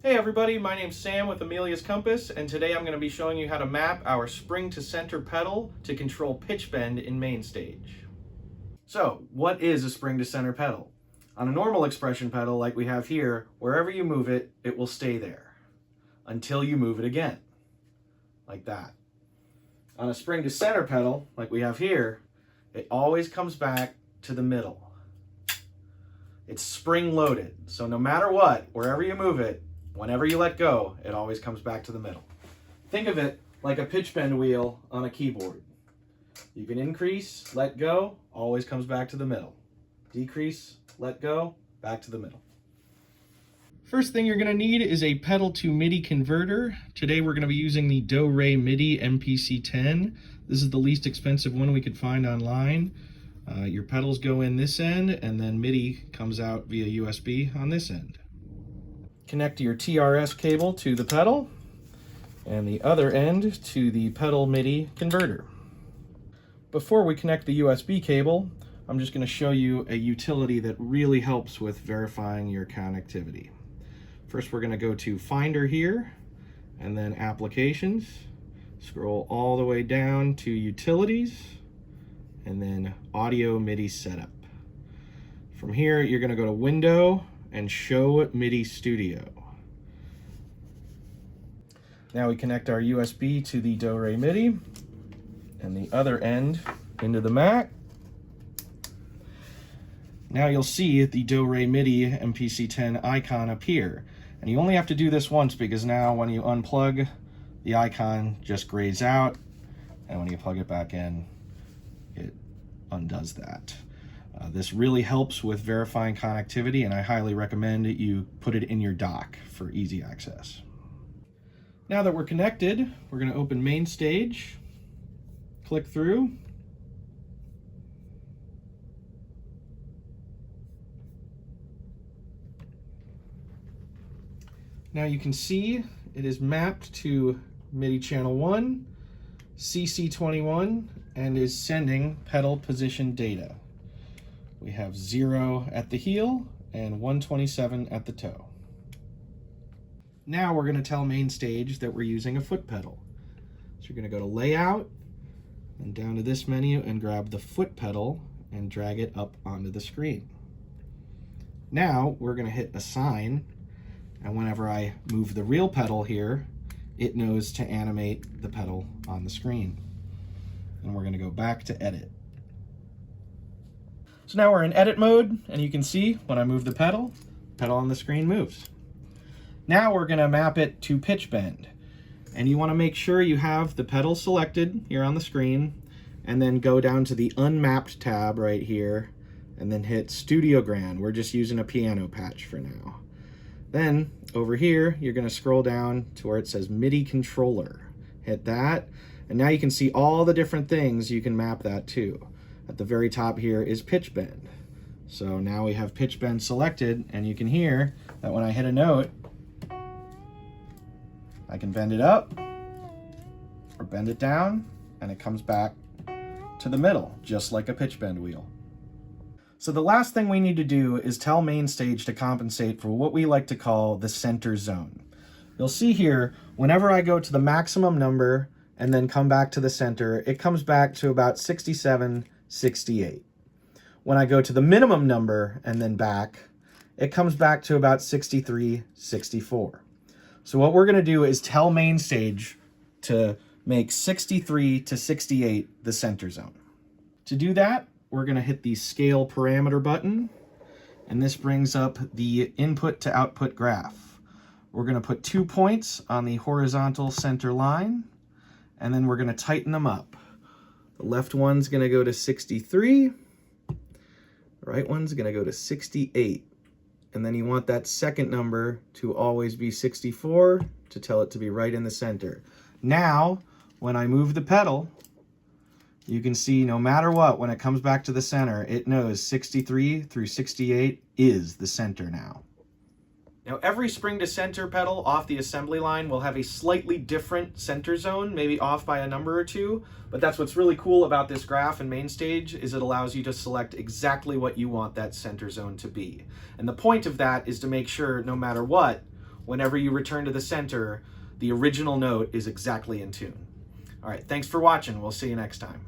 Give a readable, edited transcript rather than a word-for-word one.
Hey everybody, my name's Sam with Amelia's Compass, and today I'm going to be showing you how to map our spring to center pedal to control pitch bend in Mainstage. So, what is a spring to center pedal? On a normal expression pedal like we have here, wherever you move it, it will stay there until you move it again, like that. On a spring to center pedal like we have here, it always comes back to the middle. It's spring loaded, so no matter what, wherever you move it, whenever you let go, it always comes back to the middle. Think of it like a pitch bend wheel on a keyboard. You can increase, let go, always comes back to the middle. Decrease, let go, back to the middle. First thing you're going to need is a pedal to MIDI converter. Today we're going to be using the Do-Re MIDI MPC-10. This is the least expensive one we could find online. Your pedals go in this end, and then MIDI comes out via USB on this end. Connect your TRS cable to the pedal and the other end to the pedal MIDI converter. Before we connect the USB cable, I'm just going to show you a utility that really helps with verifying your connectivity. First, we're going to go to Finder here, and then Applications. Scroll all the way down to Utilities, and then Audio MIDI Setup. From here, you're going to go to Window and Show MIDI Studio. Now we connect our USB to the Do-Re MIDI and the other end into the Mac. Now you'll see the Do-Re MIDI MPC-10 icon appear. And you only have to do this once because now when you unplug, the icon just grays out, and when you plug it back in, it undoes that. This really helps with verifying connectivity, and I highly recommend that you put it in your dock for easy access. Now that we're connected, we're going to open Mainstage, click through, now you can see it is mapped to MIDI channel 1, CC21, and is sending pedal position data. We have 0 at the heel and 127 at the toe. Now we're going to tell Mainstage that we're using a foot pedal. So you're going to go to Layout and down to this menu and grab the foot pedal and drag it up onto the screen. Now we're going to hit Assign, and whenever I move the real pedal here, it knows to animate the pedal on the screen. And we're going to go back to Edit. So now we're in edit mode, and you can see when I move the pedal on the screen moves. Now we're going to map it to pitch bend. And you want to make sure you have the pedal selected here on the screen, and then go down to the Unmapped tab right here, and then hit Studiogram. We're just using a piano patch for now. Then over here, you're going to scroll down to where it says MIDI controller. Hit that, and now you can see all the different things you can map that to. At the very top here is pitch bend. So now we have pitch bend selected, and you can hear that when I hit a note, I can bend it up or bend it down, and it comes back to the middle, just like a pitch bend wheel. So the last thing we need to do is tell Mainstage to compensate for what we like to call the center zone. You'll see here, whenever I go to the maximum number and then come back to the center, it comes back to about 67, 68. When I go to the minimum number and then back, it comes back to about 63, 64. So what we're going to do is tell Mainstage to make 63 to 68 the center zone. To do that, we're going to hit the Scale Parameter button, and this brings up the input to output graph. We're going to put 2 points on the horizontal center line, and then we're going to tighten them up. The left one's going to go to 63, the right one's going to go to 68. And then you want that second number to always be 64 to tell it to be right in the center. Now, when I move the pedal, you can see no matter what, when it comes back to the center, it knows 63 through 68 is the center now. Now every spring to center pedal off the assembly line will have a slightly different center zone, maybe off by a number or two, but that's what's really cool about this graph in Mainstage is it allows you to select exactly what you want that center zone to be. And the point of that is to make sure no matter what, whenever you return to the center, the original note is exactly in tune. All right, thanks for watching. We'll see you next time.